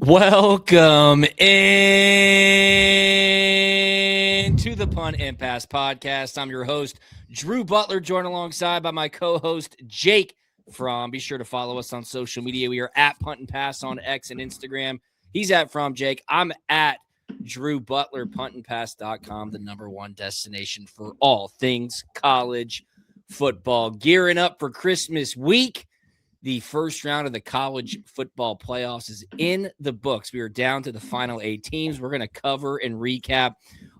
Welcome in to the Punt and Pass podcast. I'm your host, Drew Butler, joined alongside by my co-host, Jake Fromm. Be sure to follow us on social media. We are at Punt and Pass on X and Instagram. He's at Fromm Jake. I'm at Drew Butler, puntandpass.com, the number one destination for all things college football. Gearing up for Christmas week. The first round of the college football playoffs is in the books. We are down to the final 8 teams. We're going to cover and recap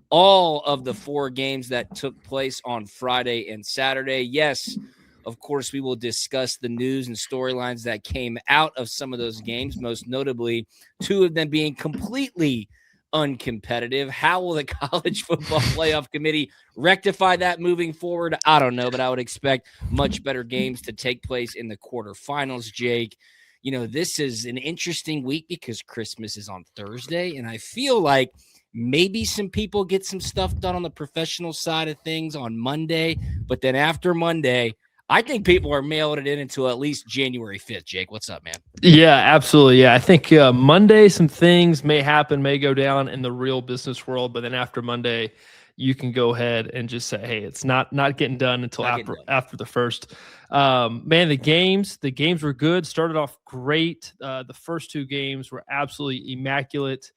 all of the 4 games that took place on Friday and Saturday. Yes, of course, we will discuss the news and storylines that came out of some of those games, most notably 2 of them being completely uncompetitive. How will the college football playoff committee rectify that moving forward? I don't know, but I would expect much better games to take place in the quarterfinals, Jake. You know, this is an interesting week because Christmas is on Thursday, and I feel like maybe some people get some stuff done on the professional side of things on Monday, but then after Monday, I think people are mailing it in until at least January 5th. Jake, what's up, man? Yeah, absolutely. Yeah, I think Monday some things may happen, may go down in the real business world, but then after Monday, you can go ahead and just say, hey, it's not getting done until after the first. Man, the games were good. Started off great. The first 2 games were absolutely immaculate.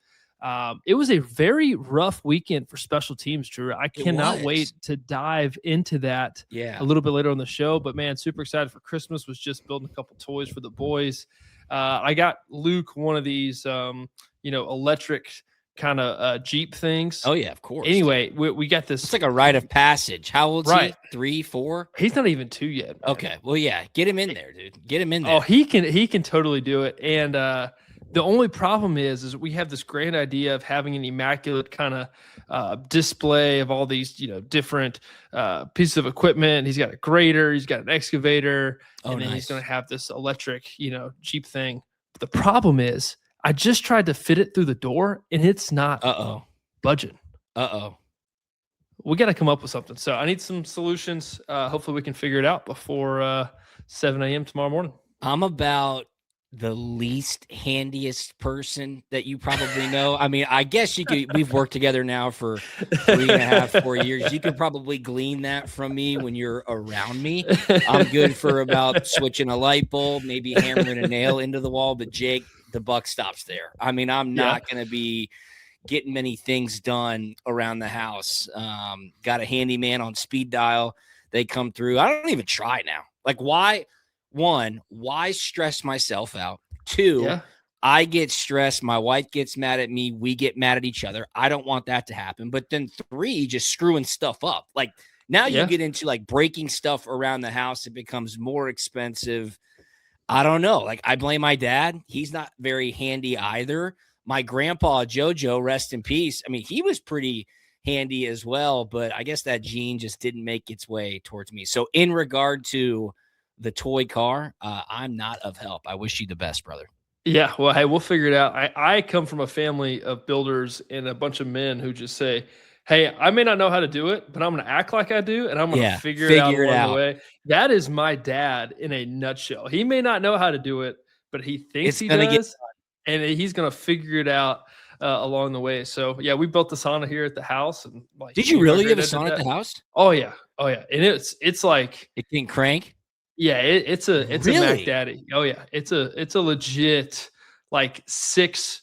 It was a very rough weekend for special teams, Drew. I cannot wait to dive into that a little bit later on the show. But, man, super excited for Christmas. Was just building a couple toys for the boys. I got Luke one of these, electric kind of Jeep things. Oh, yeah, of course. Anyway, we got this. It's like a rite of passage. How old is he? 3, 4? He's not even 2 yet. Man. Okay. Well, yeah, get him in there, dude. Get him in there. Oh, he can totally do it. And the only problem is we have this great idea of having an immaculate kind of display of all these, different pieces of equipment. He's got a grader, he's got an excavator, and then he's going to have this electric, Jeep thing. But the problem is I just tried to fit it through the door, and it's not budging. We got to come up with something. So I need some solutions. Hopefully we can figure it out before 7 a.m. tomorrow morning. I'm about the least handiest person that you probably know. I mean, I guess we've worked together now for 3.5, 4 years. You could probably glean that from me when you're around me. I'm good for about switching a light bulb, maybe hammering a nail into the wall, but Jake, the buck stops there. I mean, I'm not going to be getting many things done around the house. Got a handyman on speed dial. They come through. I don't even try now. Like, why? 1, why stress myself out? 2, I get stressed. My wife gets mad at me. We get mad at each other. I don't want that to happen. But then 3, just screwing stuff up. Like, now you get into like breaking stuff around the house. It becomes more expensive. I don't know. Like, I blame my dad. He's not very handy either. My grandpa, JoJo, rest in peace. I mean, he was pretty handy as well, but I guess that gene just didn't make its way towards me. So in regard to the toy car, I'm not of help. I wish you the best, brother. Yeah, well, hey, we'll figure it out. I come from a family of builders and a bunch of men who just say, hey, I may not know how to do it, but I'm going to act like I do, and I'm going to figure it out along the way. That is my dad in a nutshell. He may not know how to do it, but he thinks he does, and he's going to figure it out along the way. So, yeah, we built the sauna here at the house. And did you really have a sauna at the house? Oh, yeah. And it's like – it can crank? Yeah, it's a Mac Daddy. Oh yeah, it's a legit like 6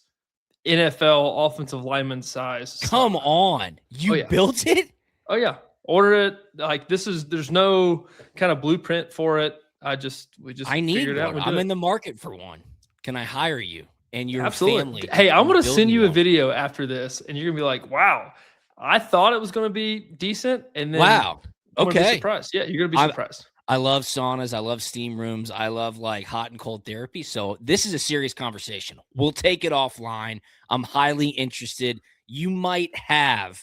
NFL offensive lineman size. Come on, you built it? Oh yeah, order it. Like there's no kind of blueprint for it. I need figured it out. I'm in the market for one. Can I hire you and your family? Hey, I'm gonna send you a video after this, and you're gonna be like, wow, I thought it was gonna be decent, and then wow, okay, surprised. Yeah, you're gonna be surprised. I love saunas. I love steam rooms. I love like hot and cold therapy. So this is a serious conversation. We'll take it offline. I'm highly interested. You might have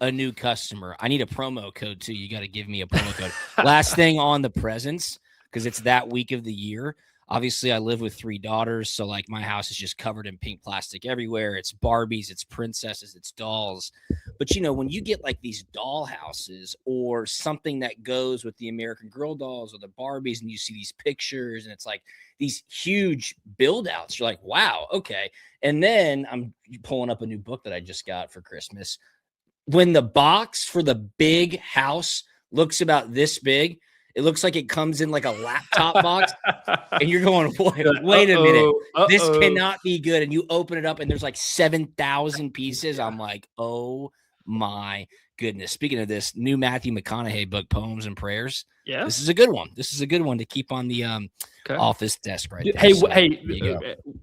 a new customer. I need a promo code too. You got to give me a promo code. Last thing on the presents, because it's that week of the year. Obviously, I live with 3 daughters. So like my house is just covered in pink plastic everywhere. It's Barbies, it's princesses, it's dolls. But, when you get like these doll houses or something that goes with the American Girl dolls or the Barbies, and you see these pictures and it's like these huge build outs, you're like, wow, okay. And then I'm pulling up a new book that I just got for Christmas. When the box for the big house looks about this big, it looks like it comes in like a laptop box. And you're going, wait a minute. This cannot be good. And you open it up and there's like 7,000 pieces. I'm like, oh my goodness. Speaking of this, new Matthew McConaughey book, Poems and Prayers. Yeah. This is a good one. This is a good one to keep on the office desk right there. Hey,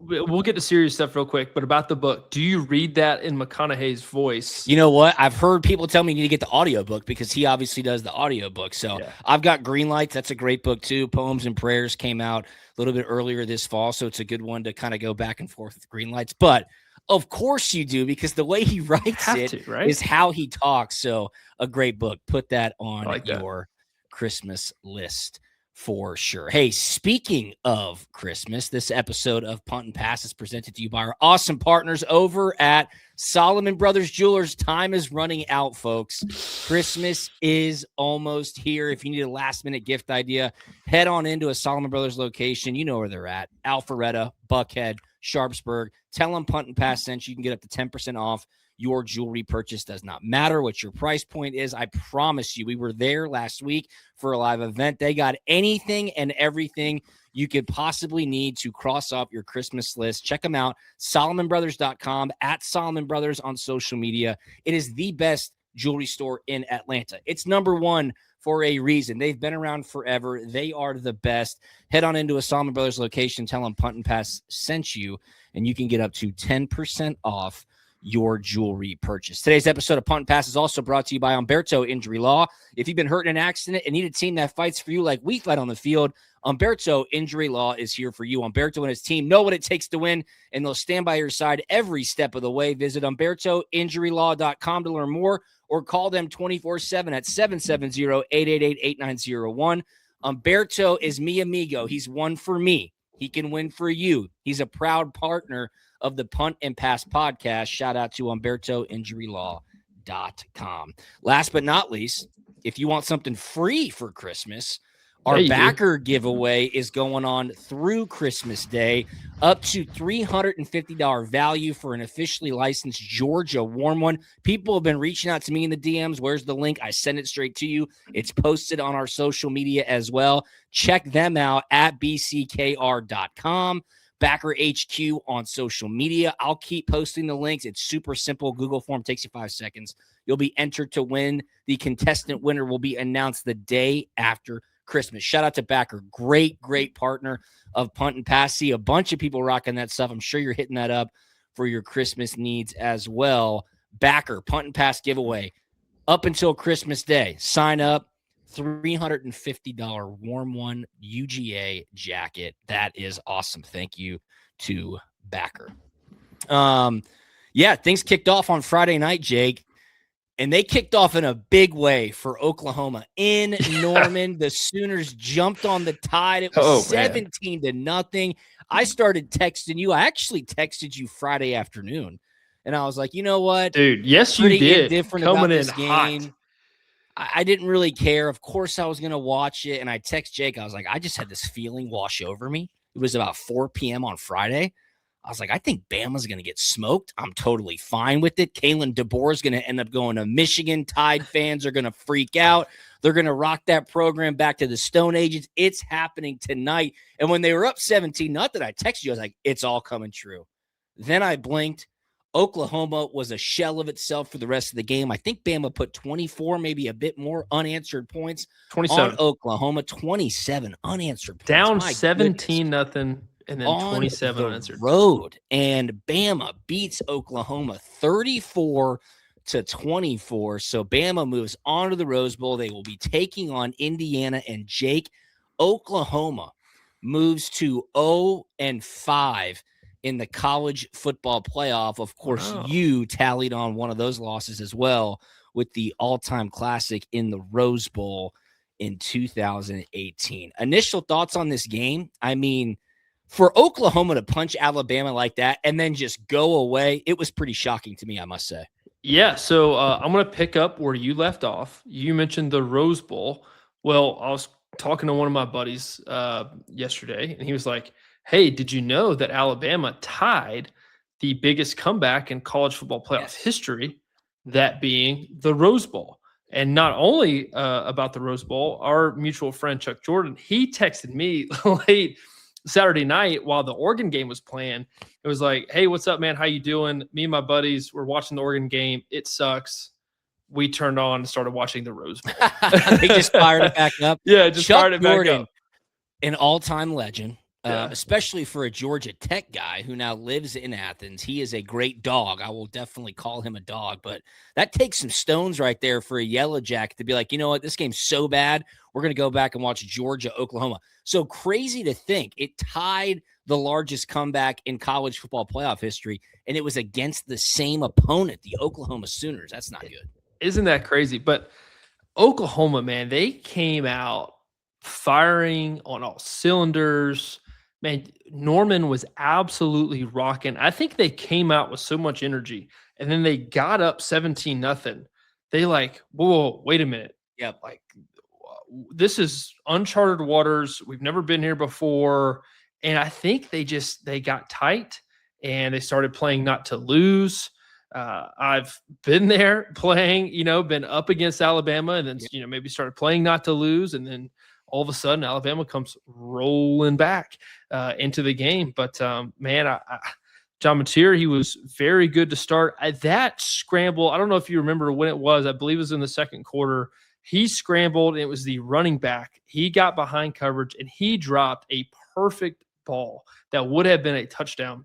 we'll get to serious stuff real quick, but about the book, do you read that in McConaughey's voice? You know what? I've heard people tell me you need to get the audiobook because he obviously does the audiobook. So I've got Green Lights. That's a great book too. Poems and Prayers came out a little bit earlier this fall. So it's a good one to kind of go back and forth with Green Lights. But of course you do, because the way he writes is how he talks. So a great book. Put that on your Christmas list for sure. Hey, speaking of Christmas, this episode of Punt and Pass is presented to you by our awesome partners over at Solomon Brothers Jewelers. Time is running out, folks. Christmas is almost here. If you need a last-minute gift idea, head on into a Solomon Brothers location. You know where they're at. Alpharetta, Buckhead, Sharpsburg. Tell them Punt and Pass sent you. You can get up to 10% off your jewelry purchase. Does not matter what your price point is. I promise you, we were there last week for a live event. They got anything and everything you could possibly need to cross off your Christmas list. Check them out, SolomonBrothers.com, at Solomon Brothers on social media. It is the best jewelry store in Atlanta. It's number one for a reason. They've been around forever. They are the best. Head on into a Solomon Brothers location, tell them Punt and Pass sent you, and you can get up to 10% off your jewelry purchase. Today's episode of Punt and Pass is also brought to you by Umberto Injury Law. If you've been hurt in an accident and need a team that fights for you like we fight on the field, Umberto Injury Law is here for you. Umberto and his team know what it takes to win, and they'll stand by your side every step of the way. Visit UmbertoInjuryLaw.com to learn more, or call them 24/7 at 770-888-8901. Umberto is mi amigo. He's one for me. He can win for you. He's a proud partner of the Punt and Pass podcast. Shout out to UmbertoInjuryLaw.com. Last but not least, if you want something free for Christmas, our backer giveaway is going on through Christmas Day, up to $350 value for an officially licensed Georgia warm one. People have been reaching out to me in the DMs. Where's the link? I send it straight to you. It's posted on our social media as well. Check them out at bckr.com. Backer HQ on social media. I'll keep posting the links. It's super simple. Google form takes you 5 seconds. You'll be entered to win. The contestant winner will be announced the day after Christmas. Shout out to Backer. Great partner of Punt and Pass. See a bunch of people rocking that stuff. I'm sure you're hitting that up for your Christmas needs as well. Backer, Punt and Pass giveaway up until Christmas Day. Sign up. $350 warm one UGA jacket. That is awesome. Thank you to Backer. Things kicked off on Friday night, Jake, and they kicked off in a big way for Oklahoma in Norman. The Sooners jumped on the tide. It was 17-0. I started texting you. I actually texted you Friday afternoon, and I was like, you know what, dude? Yes, you did. Different coming about in this hot. game. I didn't really care. Of course, I was going to watch it. And I text Jake. I was like, I just had this feeling wash over me. It was about 4 p.m. on Friday. I was like, I think Bama's going to get smoked. I'm totally fine with it. Kalen DeBoer is going to end up going to Michigan. Tide fans are going to freak out. They're going to rock that program back to the Stone Ages. It's happening tonight. And when they were up 17, not that I texted you, I was like, it's all coming true. Then I blinked. Oklahoma was a shell of itself for the rest of the game. I think Bama put 24, maybe a bit more unanswered points 27 on Oklahoma. 27 unanswered points. Down 17-0, and then 27 on unanswered. Road, and Bama beats Oklahoma 34-24. So Bama moves on to the Rose Bowl. They will be taking on Indiana and Jake. Oklahoma moves to 0-5 in the college football playoff. Of course, you tallied on one of those losses as well with the all-time classic in the Rose Bowl in 2018. Initial thoughts on this game? I mean, for Oklahoma to punch Alabama like that and then just go away, it was pretty shocking to me, I must say. Yeah, so I'm going to pick up where you left off. You mentioned the Rose Bowl. Well, I was talking to one of my buddies yesterday, and he was like, "Hey, did you know that Alabama tied the biggest comeback in college football playoff history, that being the Rose Bowl?" And not only about the Rose Bowl, our mutual friend Chuck Jordan, he texted me late Saturday night while the Oregon game was playing. It was like, "Hey, what's up, man? How you doing?" Me and my buddies were watching the Oregon game. It sucks. We turned on and started watching the Rose Bowl. They just fired it back up. Yeah, just Chuck fired it back Jordan, up. an all-time legend, Yeah. especially for a Georgia Tech guy who now lives in Athens. He is a great dog. I will definitely call him a dog, but that takes some stones right there for a Yellow Jacket to be like, you know what, this game's so bad, we're going to go back and watch Georgia, Oklahoma. So crazy to think it tied the largest comeback in college football playoff history, and it was against the same opponent, the Oklahoma Sooners. That's not good. Isn't that crazy? But Oklahoma, man, they came out firing on all cylinders. Man, Norman was absolutely rocking. I think they came out with so much energy, and then they got up 17-0. They like, whoa, wait a minute. Yep. Like, this is uncharted waters. We've never been here before. And I think they got tight and they started playing not to lose. I've been there playing, been up against Alabama and then, maybe started playing not to lose. And then all of a sudden Alabama comes rolling back into the game. But man, John Mateer, he was very good to start. That scramble, I don't know if you remember when it was. I believe it was in the second quarter. He scrambled, and it was the running back. He got behind coverage, and he dropped a perfect ball that would have been a touchdown.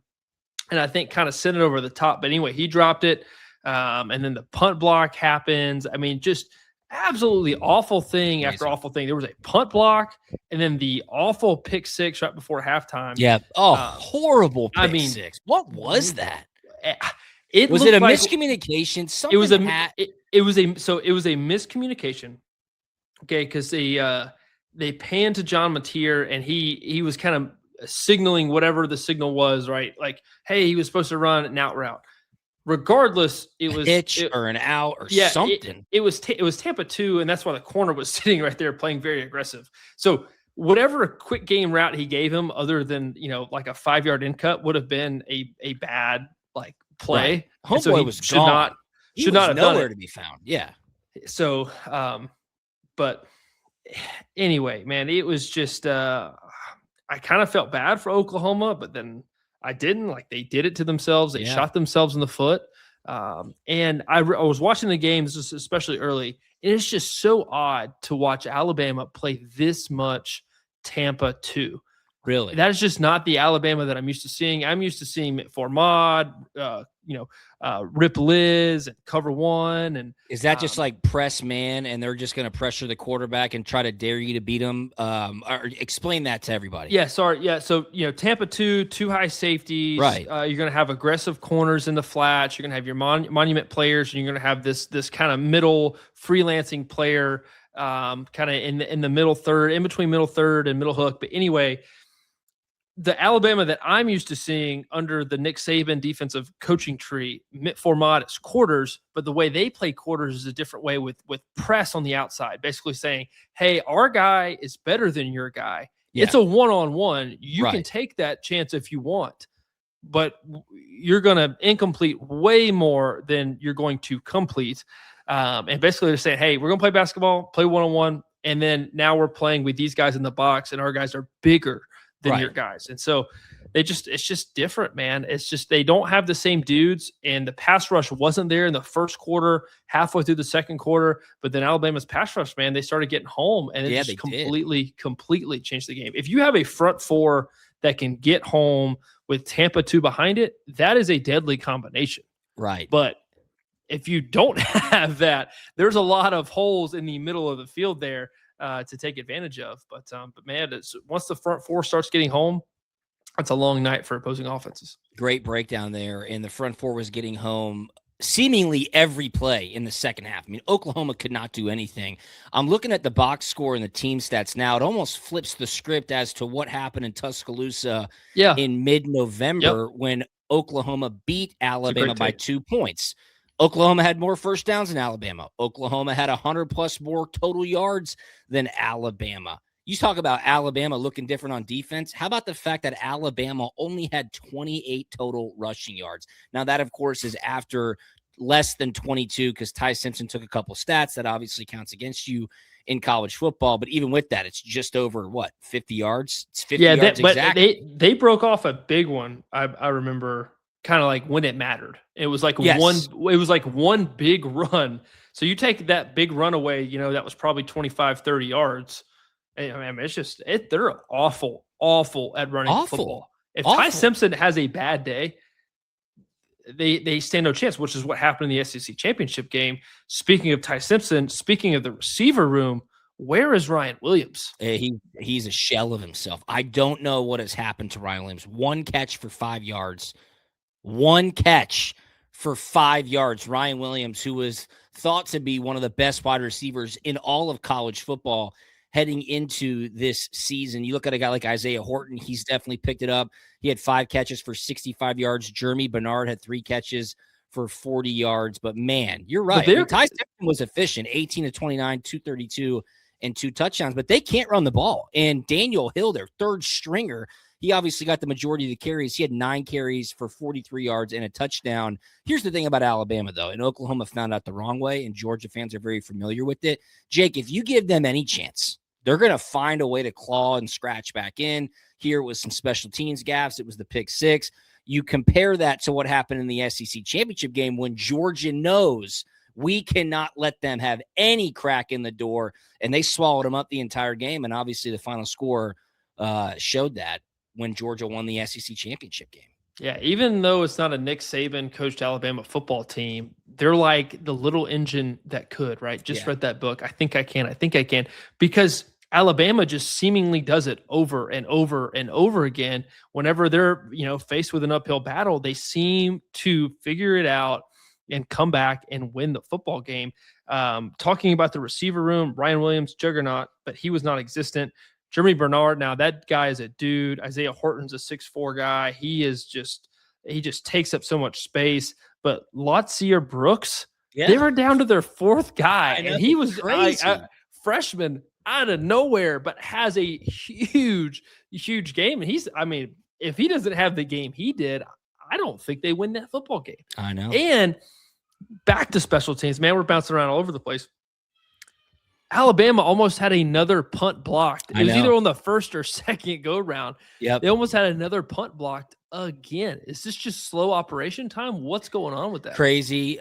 And I think kind of sent it over the top. But anyway, he dropped it. And then the punt block happens. I mean, just absolutely awful thing after awful thing. There was a punt block and then the awful pick six right before halftime. Yeah. Horrible pick six. What was that? Was it a miscommunication? Something it was a miscommunication. Okay, because they panned to John Mateer and he was kind of signaling whatever the signal was, right? Like, hey, he was supposed to run an out route. Regardless, it was pitch or an out or something. It was Tampa 2, and that's why the corner was sitting right there playing very aggressive. So whatever quick game route he gave him, other than like a 5-yard in cut, would have been a bad play. Right. Homeboy was gone. Should not have nowhere done it. To be found. Yeah. So, but anyway, man, it was just I kind of felt bad for Oklahoma, but then I didn't. Like, they did it to themselves. They shot themselves in the foot. And I was watching the game, this is especially early, and it's just so odd to watch Alabama play this much Tampa 2. Really? That is just not the Alabama that I'm used to seeing. I'm used to seeing Mitt Formad, Rip Liz and cover one. And is that just like press man and they're just going to pressure the quarterback and try to dare you to beat them? Or explain that to everybody. Yeah, sorry. Yeah, so, Tampa 2 high safeties. Right. You're going to have aggressive corners in the flats. You're going to have your monument players, and you're going to have this kind of middle freelancing player kind of in the middle third, in between middle third and middle hook. But anyway, the Alabama that I'm used to seeing under the Nick Saban defensive coaching tree, Mitt Formad is quarters, but the way they play quarters is a different way with press on the outside, basically saying, hey, our guy is better than your guy. Yeah. It's a one-on-one. You can take that chance if you want, but you're going to incomplete way more than you're going to complete. And basically they're saying, hey, we're going to play basketball, play one-on-one, and then now we're playing with these guys in the box, and our guys are bigger than your guys. And so it's just different, man. It's just, they don't have the same dudes, and the pass rush wasn't there in the first quarter, halfway through the second quarter, but then Alabama's pass rush, man, they started getting home, and it just completely changed the game. If you have a front four that can get home with Tampa 2 behind it, that is a deadly combination. Right. But if you don't have that, there's a lot of holes in the middle of the field there to take advantage of. But man, once the front four starts getting home, it's a long night for opposing offenses. Great breakdown there. And the front four was getting home seemingly every play in the second half. I mean, Oklahoma could not do anything. I'm looking at the box score and the team stats now. It almost flips the script as to what happened in Tuscaloosa in mid-November when Oklahoma beat Alabama by 2 points. Oklahoma had more first downs than Alabama. Oklahoma had 100+ more total yards than Alabama. You talk about Alabama looking different on defense. How about the fact that Alabama only had 28 total rushing yards? Now, that, of course, is after less than 22 because Ty Simpson took a couple stats. That obviously counts against you in college football. But even with that, it's just over, 50 yards? It's 50 yards exactly. But they broke off a big one. I remember kind of like when it mattered. It was like one big run. So you take that big run away, that was probably 25, 30 yards. I mean, they're awful at running the football. If Ty Simpson has a bad day, they stand no chance, which is what happened in the SEC championship game. Speaking of Ty Simpson, speaking of the receiver room, where is Ryan Williams? He's a shell of himself. I don't know what has happened to Ryan Williams. One catch for 5 yards. One catch for 5 yards. Ryan Williams, who was thought to be one of the best wide receivers in all of college football heading into this season. You look at a guy like Isaiah Horton, he's definitely picked it up. He had 5 catches for 65 yards. Jeremy Bernard had 3 catches for 40 yards. But, man, you're right. Ty Simpson was efficient, 18 to 29, 232, and 2 touchdowns. But they can't run the ball. And Daniel Hill, their third stringer, he obviously got the majority of the carries. He had 9 carries for 43 yards and a touchdown. Here's the thing about Alabama, though, and Oklahoma found out the wrong way, and Georgia fans are very familiar with it. Jake, if you give them any chance, they're going to find a way to claw and scratch back in. Here was some special teams gaffes. It was the pick 6. You compare that to what happened in the SEC championship game when Georgia knows we cannot let them have any crack in the door, and they swallowed them up the entire game, and obviously the final score showed that when Georgia won the SEC championship game. Yeah, even though it's not a Nick Saban coached Alabama football team, they're like the little engine that could, right? Just read that book. I think I can. Because Alabama just seemingly does it over and over and over again. Whenever they're, faced with an uphill battle, they seem to figure it out and come back and win the football game. Talking about the receiver room, Ryan Williams, juggernaut, but he was non-existent. Jeremy Bernard, now that guy is a dude. Isaiah Horton's a 6'4" guy. He just takes up so much space. But Lotzier Brooks, they were down to their 4th guy. And he was a freshman out of nowhere, but has a huge, huge game. And if he doesn't have the game he did, I don't think they win that football game. I know. And back to special teams, man, we're bouncing around all over the place. Alabama almost had another punt blocked. It was either on the first or second go round. Yep. They almost had another punt blocked again. Is this just slow operation time? What's going on with that? Crazy.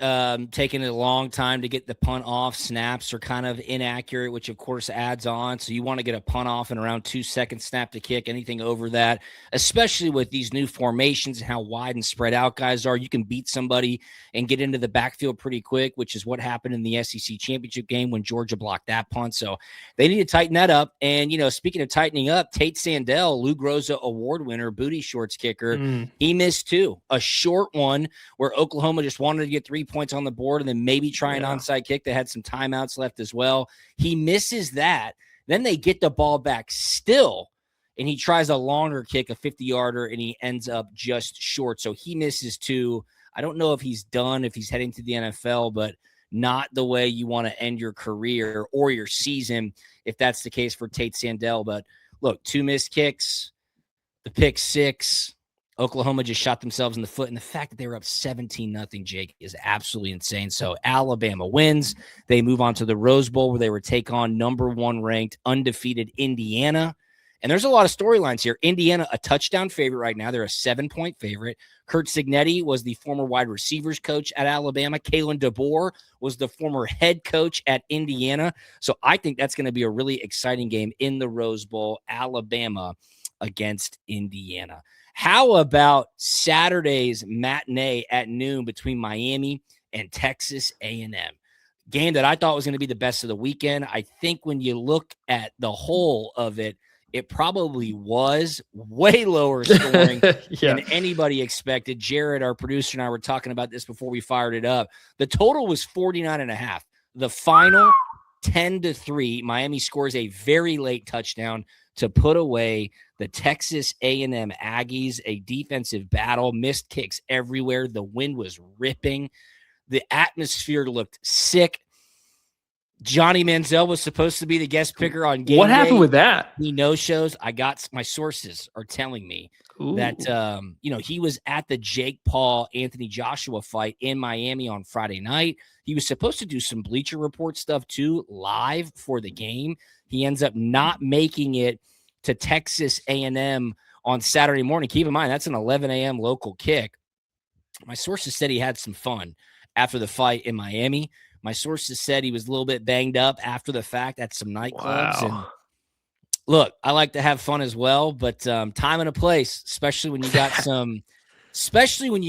Taking a long time to get the punt off. Snaps are kind of inaccurate, which of course adds on. So you want to get a punt off in around 2 seconds snap to kick. Anything over that, especially with these new formations and how wide and spread out guys are, you can beat somebody and get into the backfield pretty quick, which is what happened in the SEC championship game when Georgia blocked that punt. So they need to tighten that up. And, speaking of tightening up, Tate Sandell, Lou Groza award winner, booty shorts kicker, he missed 2. A short one where Oklahoma just wanted to get 3 points on the board and then maybe try an onside kick. They had some timeouts left as well. He misses that. Then they get the ball back still, and he tries a longer kick, a 50-yarder, and he ends up just short. So he misses 2. I don't know if he's done, if he's heading to the NFL, but not the way you want to end your career or your season if that's the case for Tate Sandell. But look, 2 missed kicks, the pick 6. Oklahoma just shot themselves in the foot. And the fact that they were up 17-0, Jake, is absolutely insane. So Alabama wins. They move on to the Rose Bowl where they would take on number 1 ranked undefeated Indiana. And there's a lot of storylines here. Indiana, a touchdown favorite right now. They're a 7-point favorite. Kurt Cignetti was the former wide receivers coach at Alabama. Kalen DeBoer was the former head coach at Indiana. So I think that's going to be a really exciting game in the Rose Bowl, Alabama against Indiana. How about Saturday's matinee at noon between Miami and Texas A&M? Game that I thought was going to be the best of the weekend. I think when you look at the whole of it, it probably was way lower scoring than anybody expected. Jared, our producer, and I were talking about this before we fired it up. The total was 49.5. The final 10-3. Miami scores a very late touchdown to put away the Texas A&M Aggies, a defensive battle, missed kicks everywhere. The wind was ripping. The atmosphere looked sick. Johnny Manziel was supposed to be the guest picker on game What happened day. with that? He no-shows. My sources are telling me that, he was at the Jake Paul, Anthony Joshua fight in Miami on Friday night. He was supposed to do some Bleacher Report stuff too, live for the game. He ends up not making it to Texas A&M on Saturday morning. Keep in mind, that's an 11 a.m. local kick. My sources said he had some fun after the fight in Miami. My sources said he was a little bit banged up after the fact at some nightclubs. Wow. And look, I like to have fun as well, but time and a place, especially when you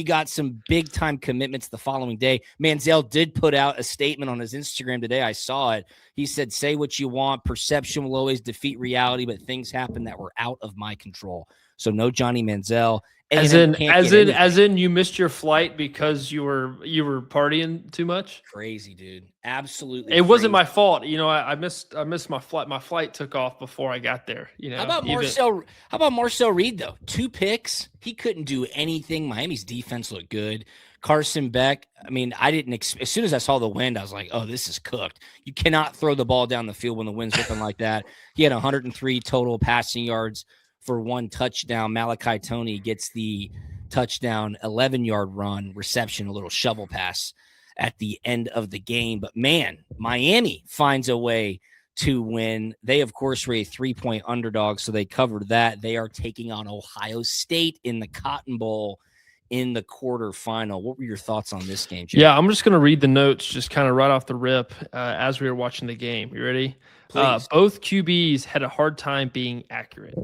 got some big time commitments the following day. Manziel did put out a statement on his Instagram today. I saw it. He said, "Say what you want. Perception will always defeat reality, but things happen that were out of my control." So no Johnny Manziel. As in you missed your flight because you were partying too much? Crazy, dude. Absolutely. It wasn't my fault. I missed my flight. My flight took off before I got there. How about Marcel Reed though? 2 picks. He couldn't do anything. Miami's defense looked good. Carson Beck. I mean, as soon as I saw the wind, I was like, oh, this is cooked. You cannot throw the ball down the field when the wind's whipping like that. He had 103 total passing yards for 1 touchdown. Malachi Toney gets the touchdown, 11-yard run, reception, a little shovel pass at the end of the game. But, man, Miami finds a way to win. They, of course, were a 3-point underdog, so they covered that. They are taking on Ohio State in the Cotton Bowl in the quarterfinal. What were your thoughts on this game, Jay? Yeah, I'm just going to read the notes just kind of right off the rip as we were watching the game. You ready? Please. Both QBs had a hard time being accurate.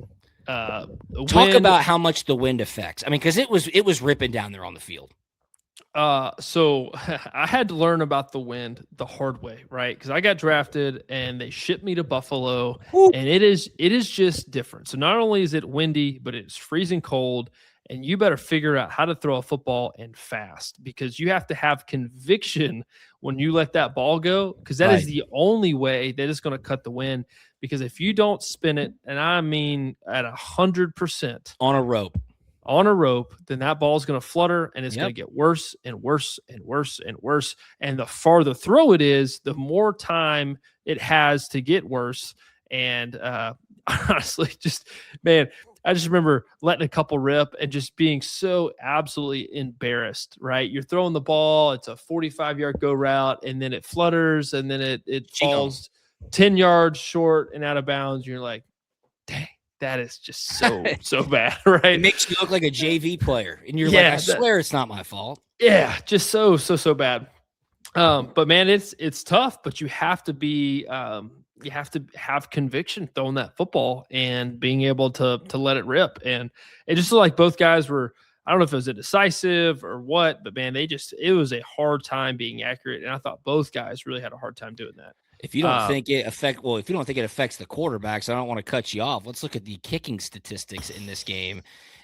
Talk about how much the wind affects. I mean, because it was ripping down there on the field. So I had to learn about the wind the hard way, right? Because I got drafted and they shipped me to Buffalo, and it is just different. So not only is it windy, but it's freezing cold, and you better figure out how to throw a football and fast, because you have to have conviction when you let that ball go, because that is the only way that is going to cut the wind. Because if you don't spin it, and I mean at 100% on a rope, then that ball is going to flutter, and it's going to get worse and worse and worse and worse. And the farther throw it is, the more time it has to get worse. And honestly, I just remember letting a couple rip and just being so absolutely embarrassed, right? You're throwing the ball, it's a 45-yard go route, and then it flutters, and then it falls 10 yards short and out of bounds. You're like, dang, that is just so bad, right? It makes you look like a JV player, and you're like, I swear it's not my fault. Yeah, just so bad. But man, it's tough, but you have to be you have to have conviction throwing that football and being able to let it rip. And it just looked like both guys were, I don't know if it was indecisive or what, but man, it was a hard time being accurate. And I thought both guys really had a hard time doing that. If you don't think it affects the quarterbacks, I don't want to cut you off. Let's look at the kicking statistics in this game.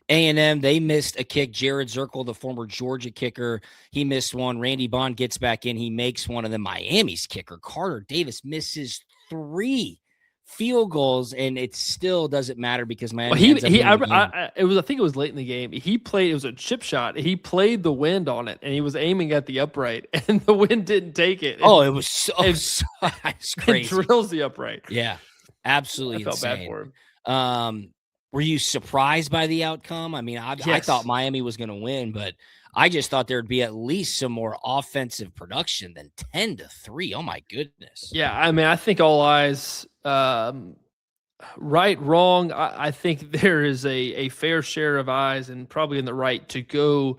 A&M, they missed a kick. Jared Zirkle, the former Georgia kicker, he missed one. Randy Bond gets back in. He makes one. And then Miami's kicker, Carter Davis, misses 3 field goals, and it still doesn't matter because Miami I think it was late in the game. It was a chip shot. He played the wind on it, and he was aiming at the upright, and the wind didn't take it. It was so crazy. It drills the upright. Yeah, absolutely. I felt insane. bad for him. Were you surprised by the outcome? I mean, I thought Miami was going to win, but I just thought there'd be at least some more offensive production than 10-3. Oh my goodness. Yeah, I mean, I think all eyes, right, wrong. I think there is a fair share of eyes, and probably in the right, to go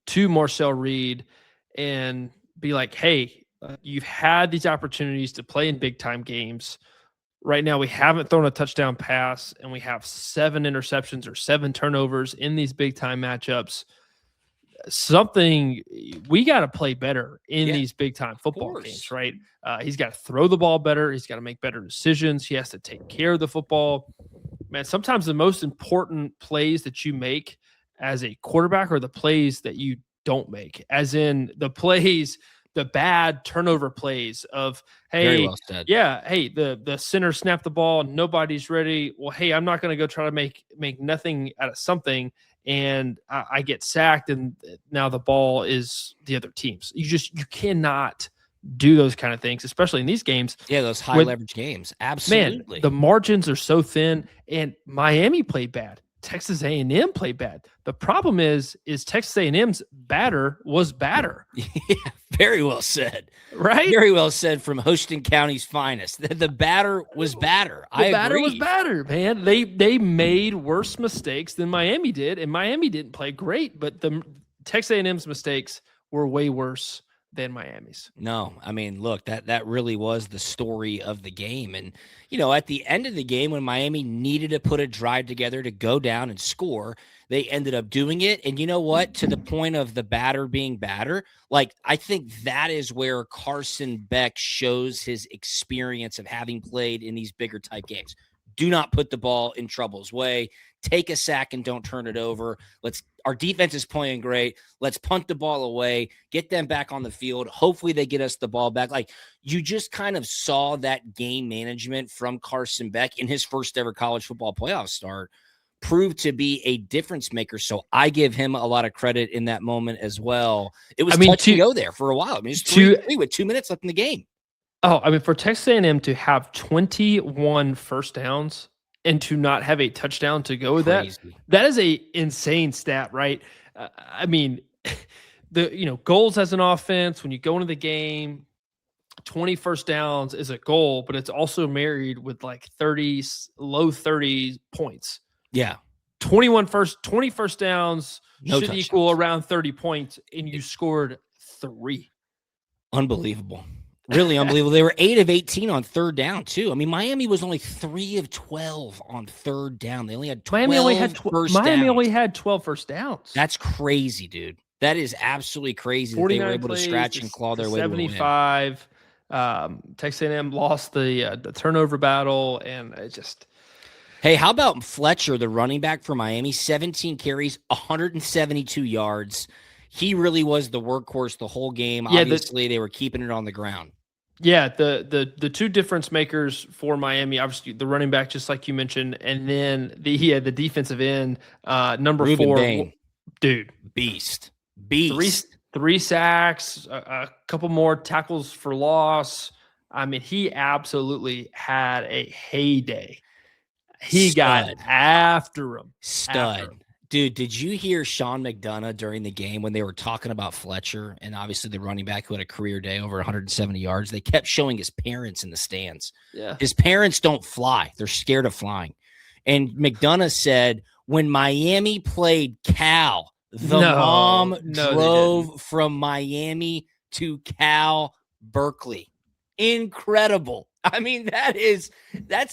to Marcel Reed and be like, hey, you've had these opportunities to play in big time games. Right now, we haven't thrown a touchdown pass, and we have 7 interceptions or 7 turnovers in these big time matchups. We got to play better in these big time football games, right? He's got to throw the ball better. He's got to make better decisions. He has to take care of the football. Man, sometimes the most important plays that you make as a quarterback are the plays that you don't make, as in the bad turnover plays of, hey, well said. The center snapped the ball, nobody's ready. Well, hey, I'm not going to go try to make nothing out of something, and I get sacked, and now the ball is the other team's. You cannot do those kind of things, especially in these games. Yeah, those high leverage games. Absolutely. Man, the margins are so thin, and Miami played bad. Texas A&M played bad. The problem is Texas A&M's batter was batter. Yeah, very well said. Right? Very well said from Houston County's finest. The batter was batter. The batter was batter, man. They made worse mistakes than Miami did, and Miami didn't play great, but the Texas A&M's mistakes were way worse than Miami's. No, I mean, look, that really was the story of the game. And, at the end of the game, when Miami needed to put a drive together to go down and score, they ended up doing it. And you know what? To the point of the batter being batter, I think that is where Carson Beck shows his experience of having played in these bigger type games. Do not put the ball in trouble's way. Take a sack and don't turn it over. Our defense is playing great. Let's punt the ball away, get them back on the field. Hopefully they get us the ball back. You just kind of saw that game management from Carson Beck in his first ever college football playoff start proved to be a difference maker. So I give him a lot of credit in that moment as well. It was touch and go there for a while. I mean, it's 3-3 with 2 minutes left in the game. Oh, I mean, for Texas A&M to have 21 first downs and to not have a touchdown to go with that is a insane stat, right? I mean, goals as an offense, when you go into the game, 20 first downs is a goal, but it's also married with low 30 points. Yeah. 20 first downs should equal around 30 points, and you scored 3. Unbelievable. Really unbelievable. They were 8 of 18 on third down, too. I mean, Miami was only 3 of 12 on third down. They only had 12 Miami only had 12 first downs. That's crazy, dude. That is absolutely crazy that they were able to scratch and claw their way to 75. Texas A&M lost the turnover battle, and it just... Hey, how about Fletcher, the running back for Miami? 17 carries, 172 yards. He really was the workhorse the whole game. Yeah, obviously, they were keeping it on the ground. Yeah, the two difference makers for Miami, obviously the running back, just like you mentioned, and then the defensive end, number Ruben 4, Bain. Dude, beast. Three sacks, a couple more tackles for loss. I mean, he absolutely had a heyday. He got after him. Dude, did you hear Sean McDonough during the game when they were talking about Fletcher and obviously the running back who had a career day over 170 yards? They kept showing his parents in the stands. Yeah. His parents don't fly. They're scared of flying. And McDonough said when Miami played Cal, mom drove from Miami to Cal Berkeley. Incredible. I mean, that's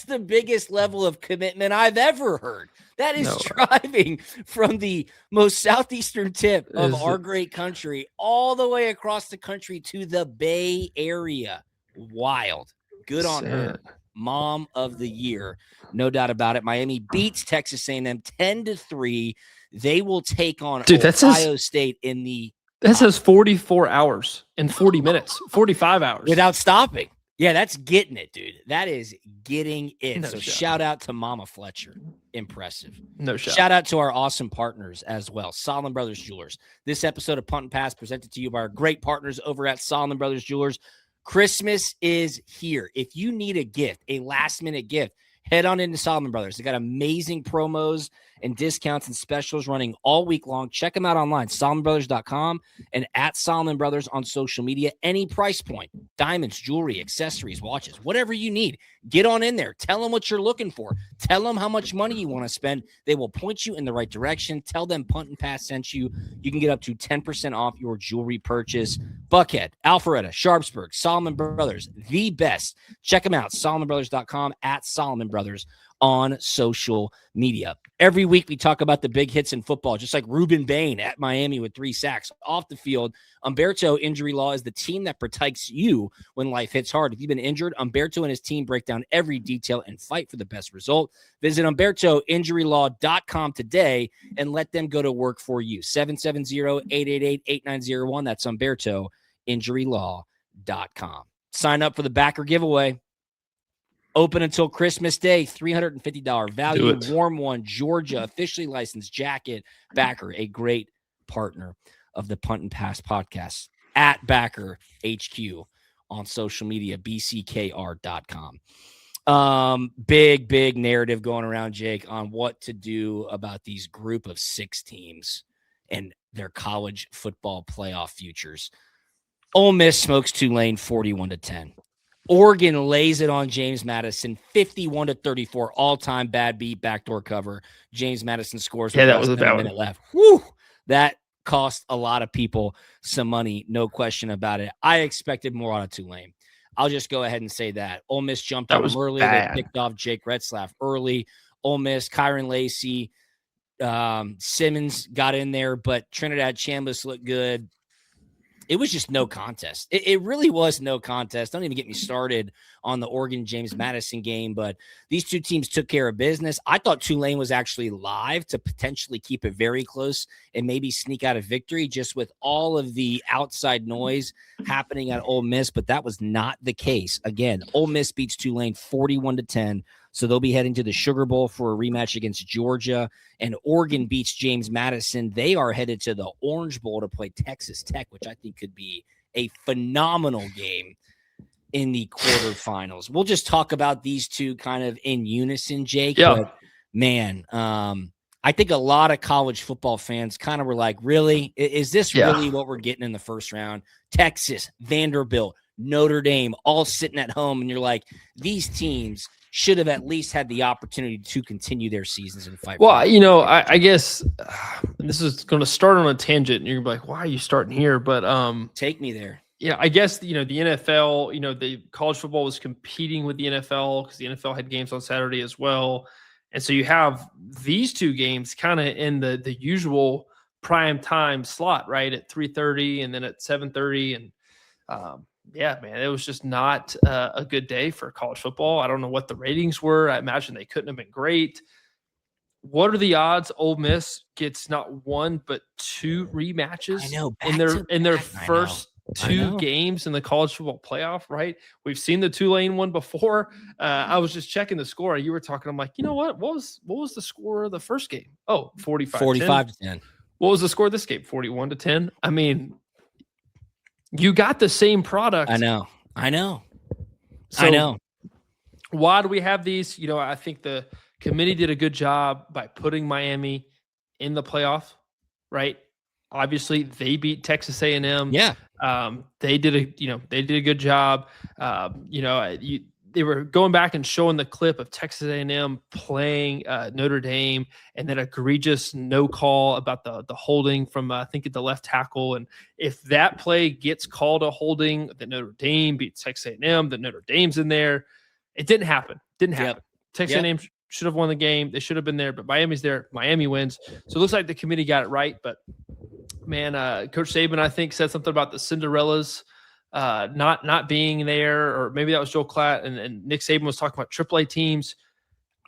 the biggest level of commitment I've ever heard. That is driving from the most southeastern tip of our great country all the way across the country to the Bay Area. Wild. Good on her. Mom of the year. No doubt about it. Miami beats Texas A&M 10-3. They will take on Ohio State in the... That says 44 hours and 40 minutes, 45 hours. Without stopping. Yeah, that's getting it, dude. That is getting it. Shout out to Mama Fletcher. Impressive. No shot. Shout out to our awesome partners as well. Solomon Brothers Jewelers. This episode of Punt and Pass presented to you by our great partners over at Solomon Brothers Jewelers. Christmas is here. If you need a gift, a last-minute gift, head on into Solomon Brothers. They got amazing promos and discounts and specials running all week long. Check them out online, SolomonBrothers.com and at Solomon Brothers on social media. Any price point, diamonds, jewelry, accessories, watches, whatever you need. Get on in there. Tell them what you're looking for. Tell them how much money you want to spend. They will point you in the right direction. Tell them Punt and Pass sent you. You can get up to 10% off your jewelry purchase. Buckhead, Alpharetta, Sharpsburg, Solomon Brothers, the best. Check them out, SolomonBrothers.com, at Solomon Brothers on social media. Every week we talk about the big hits in football, just like Ruben Bain at Miami with 3 sacks. Off the field, Umberto Injury Law is the team that protects you when life hits hard. If you've been injured, Umberto and his team break down every detail and fight for the best result. Visit UmbertoInjuryLaw.com today and let them go to work for you. 770-888-8901. That's UmbertoInjuryLaw.com. Sign up for the backer giveaway. Open until Christmas Day, $350 value. Warm One, Georgia, officially licensed jacket. Backer, a great partner of the Punt and Pass podcast. At Backer HQ on social media, bckr.com. Big narrative going around, Jake, on what to do about these group of 6 teams and their college football playoff futures. Ole Miss smokes Tulane 41-10. Oregon lays it on James Madison 51-34. All-time bad beat, backdoor cover. James Madison scores with that was a minute left. Whew, that cost a lot of people some money, no question about it. I expected more out of Tulane. I'll just go ahead and say that. Ole Miss jumped on them early. Bad. They picked off Jake Retzlaff early. Ole Miss, Kyron Lacey, Simmons got in there, but Trinidad Chambliss looked good. It was just no contest. It really was no contest. Don't even get me started on the Oregon-James Madison game, but these two teams took care of business. I thought Tulane was actually live to potentially keep it very close and maybe sneak out a victory just with all of the outside noise happening at Ole Miss, but that was not the case. Again, Ole Miss beats Tulane 41-10. So they'll be heading to the Sugar Bowl for a rematch against Georgia, and Oregon beats James Madison. They are headed to the Orange Bowl to play Texas Tech, which I think could be a phenomenal game in the quarterfinals. We'll just talk about these two kind of in unison, Jake. Yeah. But man, I think a lot of college football fans kind of were like, really? Is this really what we're getting in the first round? Texas, Vanderbilt, Notre Dame, all sitting at home, and you're like, these teams should have at least had the opportunity to continue their seasons and fight. Well, I guess this is going to start on a tangent, and you're going to be like, why are you starting here? But take me there. Yeah, I guess, the NFL, the college football was competing with the NFL because the NFL had games on Saturday as well. And so you have these two games kind of in the usual prime time slot, right, at 3:30 and then at 7:30. And yeah, man, it was just not a good day for college football. I don't know what the ratings were. I imagine they couldn't have been great. What are the odds Ole Miss gets not one but 2 rematches in their first 2 games in the college football playoff, right? We've seen the Tulane one before. I was just checking the score. You were talking. I'm like, you know what? What was the score of the first game? Oh, 45-10. What was the score of this game? 41-10. I mean, you got the same product. I know. So why do we have these? I think the committee did a good job by putting Miami in the playoff, right? Obviously, they beat Texas A&M. Yeah. They did a good job. They were going back and showing the clip of Texas A&M playing Notre Dame, and that egregious no call about the holding from I think at the left tackle. And if that play gets called a holding, that Notre Dame beats Texas A&M, that Notre Dame's in there. It didn't happen. Texas A&M should have won the game. They should have been there, but Miami's there. Miami wins. So it looks like the committee got it right. But man, Coach Saban, I think, said something about the Cinderellas not being there, or maybe that was Joel Klatt, and Nick Saban was talking about AAA teams.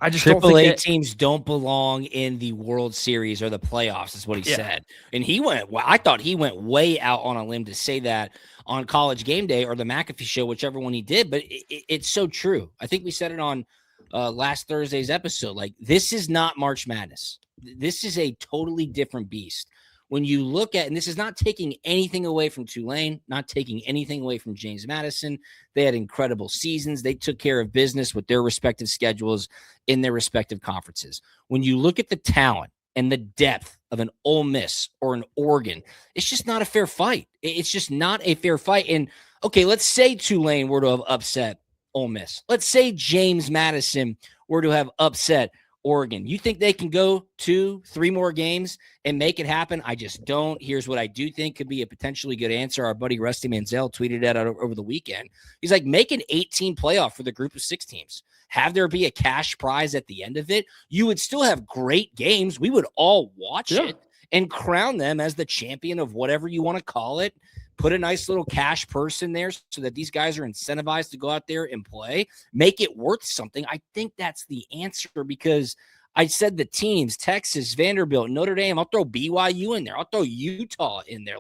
I just don't think AAA teams don't belong in the World Series or the playoffs, is what he said. And I thought he went way out on a limb to say that on College Game Day or the McAfee Show, whichever one he did. But it's so true. I think we said it on last Thursday's episode. Like, this is not March Madness. This is a totally different beast. When you look at, and this is not taking anything away from Tulane, not taking anything away from James Madison. They had incredible seasons. They took care of business with their respective schedules in their respective conferences. When you look at the talent and the depth of an Ole Miss or an Oregon, it's just not a fair fight. It's just not a fair fight. And okay, let's say Tulane were to have upset Ole Miss. Let's say James Madison were to have upset Oregon. You think they can go 2-3 more games and make it happen? I just don't. Here's what I do think could be a potentially good answer. Our buddy Rusty Manziel tweeted that out over the weekend. He's like, make an 18 playoff for the group of 6 teams. Have there be a cash prize at the end of it. You would still have great games. We would all watch it and crown them as the champion of whatever you want to call it. Put a nice little cash purse in there so that these guys are incentivized to go out there and play. Make it worth something. I think that's the answer, because I said the teams, Texas, Vanderbilt, Notre Dame, I'll throw BYU in there. I'll throw Utah in there.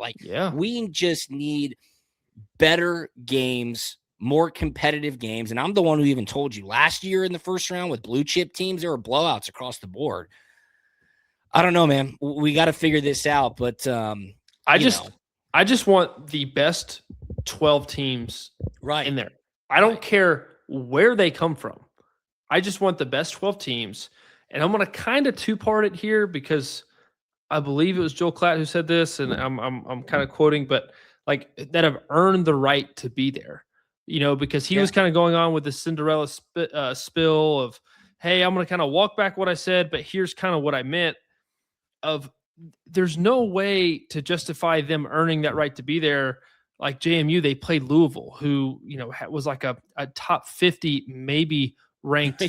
We just need better games more competitive games. And I'm the one who even told you last year in the first round with blue chip teams, there were blowouts across the board. I don't know, man. We got to figure this out. But I just want the best 12 teams in there. I don't care where they come from. I just want the best 12 teams. And I'm going to kind of two-part it here because I believe it was Joel Klatt who said this, and I'm kind of quoting, but like that have earned the right to be there, because he was kind of going on with the Cinderella spill of, hey, I'm going to kind of walk back what I said, but here's kind of what I meant. There's no way to justify them earning that right to be there. Like JMU, they played Louisville, who was like a top 50 maybe ranked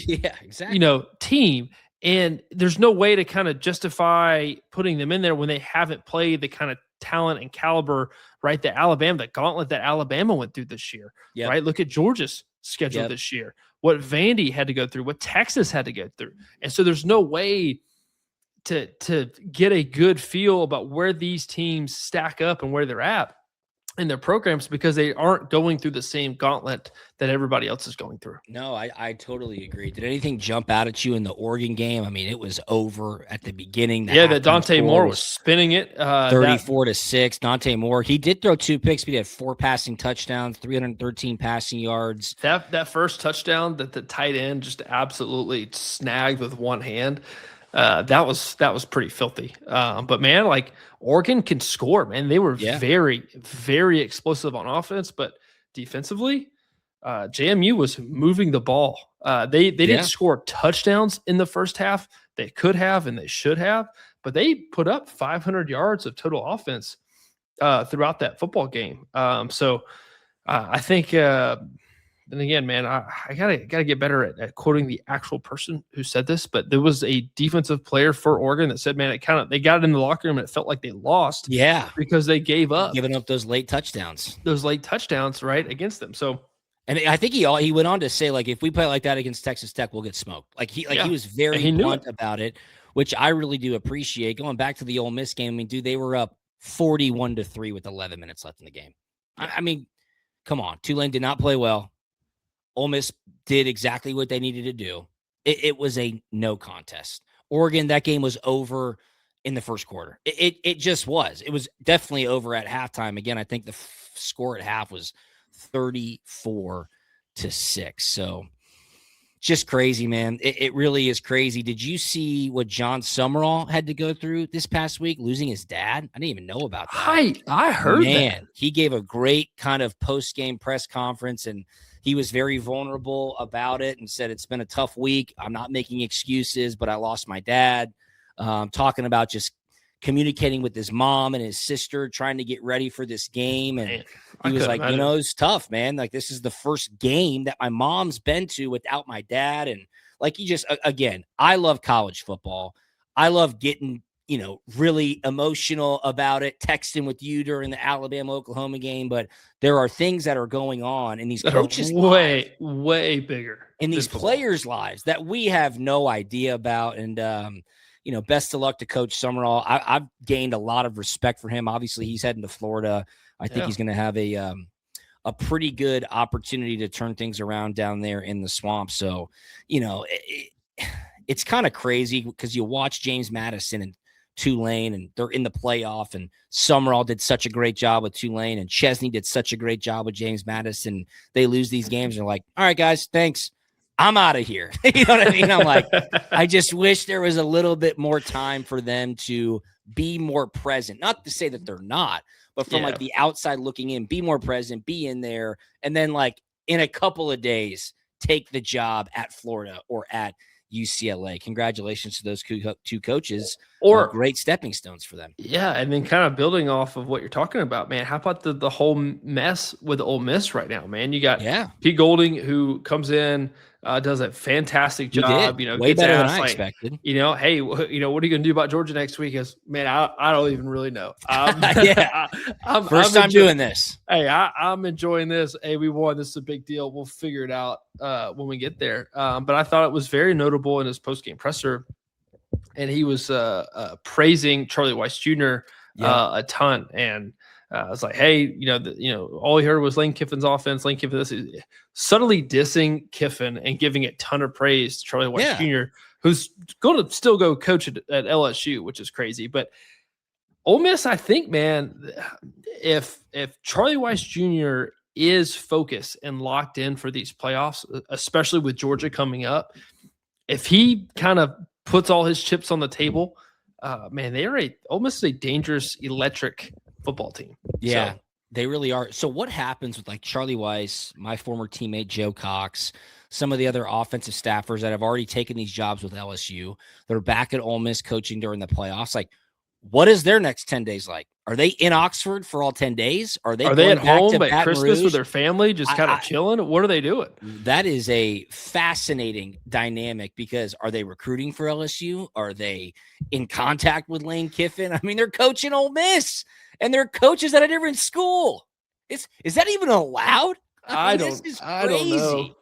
team. And there's no way to kind of justify putting them in there when they haven't played the kind of talent and caliber, right? The gauntlet that Alabama went through this year, right? Look at Georgia's schedule this year, what Vandy had to go through, what Texas had to go through. And so there's no way to get a good feel about where these teams stack up and where they're at in their programs because they aren't going through the same gauntlet that everybody else is going through. No, I totally agree. Did anything jump out at you in the Oregon game? I mean, it was over at the beginning. That Dante Moore was spinning it. 34-6. Dante Moore, he did throw 2 picks, but he had 4 passing touchdowns, 313 passing yards. That first touchdown that the tight end just absolutely snagged with one hand. That was pretty filthy. But man, like Oregon can score, man. They were very, very explosive on offense, but defensively, JMU was moving the ball. They didn't score touchdowns in the first half. They could have, and they should have, but they put up 500 yards of total offense, throughout that football game. So I think, and again, man, I gotta get better at quoting the actual person who said this, but there was a defensive player for Oregon that said, man, they got it in the locker room and it felt like they lost. Yeah. Because they gave up. Giving up those late touchdowns. Right, against them. So, and I think he went on to say, like, if we play like that against Texas Tech, we'll get smoked. Like he was very blunt about it, which I really do appreciate. Going back to the Ole Miss game, I mean, dude, they were up 41-3 with 11 minutes left in the game. Yeah. I mean, come on. Tulane did not play well. Ole Miss did exactly what they needed to do. It was a no contest. Oregon, that game was over in the first quarter. It just was. It was definitely over at halftime. Again, I think the score at half was 34-6. So just crazy, man. It really is crazy. Did you see what John Summerall had to go through this past week, losing his dad? I didn't even know about that. I heard that. He gave a great kind of post-game press conference, and he was very vulnerable about it and said, it's been a tough week. I'm not making excuses, but I lost my dad. Talking about just communicating with his mom and his sister, trying to get ready for this game. And he was like, it's tough, man. Like, this is the first game that my mom's been to without my dad. And like, again, I love college football. I love getting, really emotional about it, texting with you during the Alabama-Oklahoma game. But there are things that are going on in these coaches' lives, way bigger, in these players' lives that we have no idea about. And, best of luck to Coach Summerall. I've gained a lot of respect for him. Obviously, he's heading to Florida. I think he's going to have a pretty good opportunity to turn things around down there in the swamp. So, it's kind of crazy because you watch James Madison and Tulane, and they're in the playoff, and Summerall did such a great job with Tulane, and Chesney did such a great job with James Madison. They lose these games, and they're like, all right, guys, thanks. I'm out of here. You know what I mean? I'm like, I just wish there was a little bit more time for them to be more present. Not to say that they're not, but from like the outside looking in, be more present, be in there. And then like in a couple of days, take the job at Florida or at UCLA. Congratulations to those two coaches, or great stepping stones for them. Yeah. And then kind of building off of what you're talking about, man, how about the whole mess with Ole Miss right now, man? You got Pete Golding, who comes in, does a fantastic job, way better than I expected. Hey, what are you going to do about Georgia next week? Man, I don't even really know. First time doing this. Hey, I'm enjoying this. Hey, we won. This is a big deal. We'll figure it out when we get there. But I thought it was very notable in his post-game presser, and he was praising Charlie Weiss Jr. a ton. And I was like, hey, all he heard was Lane Kiffin's offense. Lane Kiffin, this is subtly dissing Kiffin and giving a ton of praise to Charlie Weiss Jr., who's going to still go coach at LSU, which is crazy. But Ole Miss, I think, man, if Charlie Weiss Jr. is focused and locked in for these playoffs, especially with Georgia coming up, if he kind of puts all his chips on the table, man, Ole Miss is a dangerous, electric football team. Yeah, they really are. So what happens with like Charlie Weiss, my former teammate Joe Cox, some of the other offensive staffers that have already taken these jobs with LSU, they're back at Ole Miss coaching during the playoffs? Like, what is their next 10 days like? Are they in Oxford for all 10 days? Are they at home at Christmas with their family, just kind of chilling? What are they doing? That is a fascinating dynamic, because are they recruiting for LSU? Are they in contact with Lane Kiffin? I mean, they're coaching Ole Miss, and they're coaches at a different school. Is that even allowed? I don't know.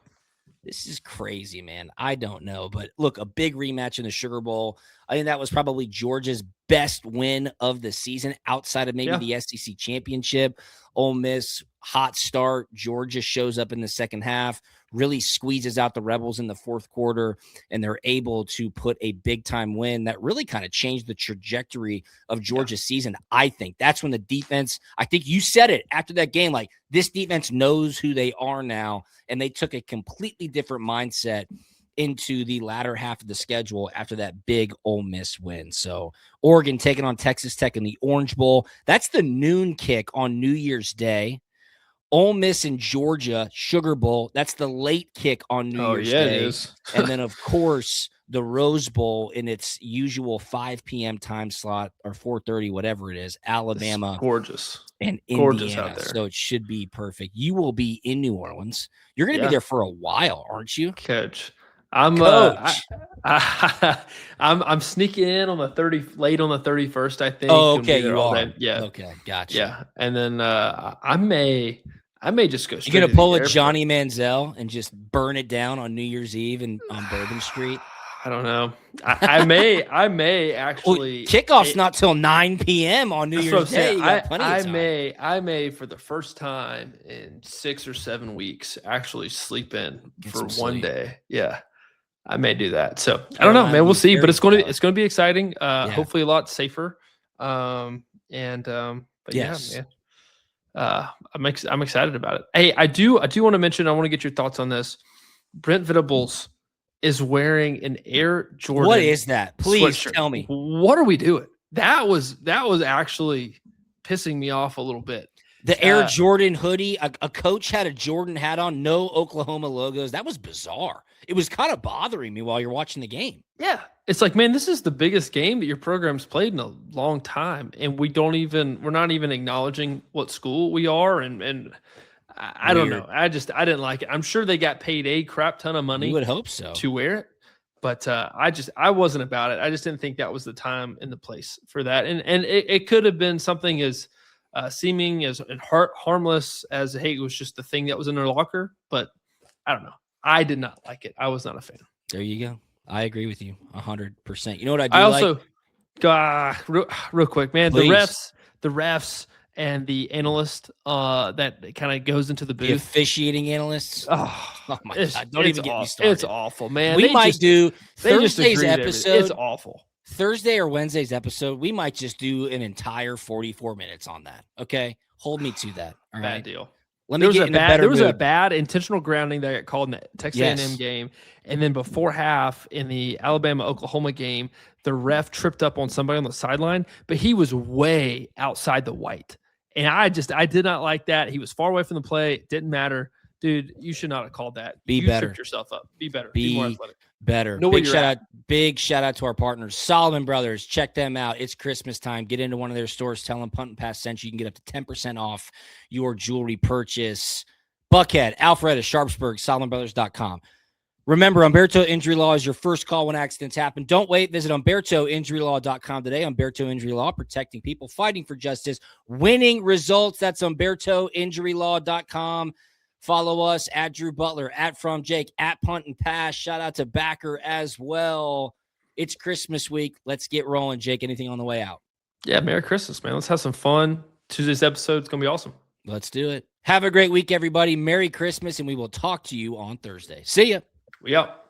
This is crazy, man. I don't know. But look, a big rematch in the Sugar Bowl. I think that was probably Georgia's best win of the season outside of maybe the SEC championship. Ole Miss, hot start. Georgia shows up in the second half, really squeezes out the Rebels in the fourth quarter, and they're able to put a big-time win that really kind of changed the trajectory of Georgia's season. I think that's when the defense, I think you said it after that game, like, this defense knows who they are now, and they took a completely different mindset into the latter half of the schedule after that big Ole Miss win. So Oregon taking on Texas Tech in the Orange Bowl. That's the noon kick on New Year's Day. Ole Miss and Georgia, Sugar Bowl. That's the late kick on New Year's Day. It is. And then, of course, the Rose Bowl in its usual 5 p.m. time slot, or 4:30, whatever it is. Alabama. It's gorgeous. And gorgeous Indiana. out there. So it should be perfect. You will be in New Orleans. You're going to be there for a while, aren't you? Coach. I'm sneaking in on the late on the 31st, I think. Oh, okay, you are. Yeah. Okay, gotcha. Yeah, and then I may just go straight. You're gonna pull a Johnny Manziel and just burn it down on New Year's Eve and on Bourbon Street. I don't know. I may actually. Kickoff's not till 9 p.m. on New Year's Day. You got plenty of time. I may for the first time in 6 or 7 weeks actually sleep in for one day. Yeah. I may do that. So I don't know, man. We'll see, but it's going to be exciting. Hopefully a lot safer. But yes. Yeah, man. I'm excited about it. Hey, I do want to mention, I want to get your thoughts on this. Brent Venables is wearing an Air Jordan. What is that? Please sweatshirt. Tell me. What are we doing? That was actually pissing me off a little bit. The Air Jordan hoodie, a coach had a Jordan hat on, no Oklahoma logos. That was bizarre. It was kind of bothering me while you're watching the game. Yeah. It's like, man, this is the biggest game that your program's played in a long time. And we're not even acknowledging what school we are. And I don't know. I didn't like it. I'm sure they got paid a crap ton of money. You would hope so. To wear it. But I wasn't about it. I just didn't think that was the time and the place for that. And it could have been something as seeming as harmless as, hey, it was just the thing that was in their locker. But I don't know. I did not like it. I was not a fan. There you go. I agree with you 100%. You know what I do? I also, real quick, man, Please. the refs and the analyst that kind of goes into the booth. The officiating analysts. Oh my God. Don't even get me started. It's awful, man. We might do Thursday's episode. It's awful. Thursday or Wednesday's episode, we might just do an entire 44 minutes on that. Okay? Hold me to that. All right? Bad deal. Let me get in a better There was mood. a bad intentional grounding that got called in the Texas A&M game. And then before half in the Alabama-Oklahoma game, the ref tripped up on somebody on the sideline, but he was way outside the white. And I did not like that. He was far away from the play. It didn't matter. Dude, you should not have called that. You better. Tripped yourself up. Be better. Be more athletic. Better. Big shout out to our partners, Solomon Brothers. Check them out. It's Christmas time. Get into one of their stores. Tell them Punt and Pass sent you. You can get up to 10% off your jewelry purchase. Buckhead, Alpharetta, Sharpsburg, SolomonBrothers.com. Remember, Umberto Injury Law is your first call when accidents happen. Don't wait. Visit UmbertoInjuryLaw.com today. Umberto Injury Law, protecting people, fighting for justice, winning results. That's UmbertoInjuryLaw.com. Follow us at Drew Butler, at Fromm Jake, at Punt and Pass. Shout out to Backer as well. It's Christmas week. Let's get rolling, Jake. Anything on the way out? Yeah, Merry Christmas, man. Let's have some fun. Tuesday's episode is going to be awesome. Let's do it. Have a great week, everybody. Merry Christmas, and we will talk to you on Thursday. See ya. We out.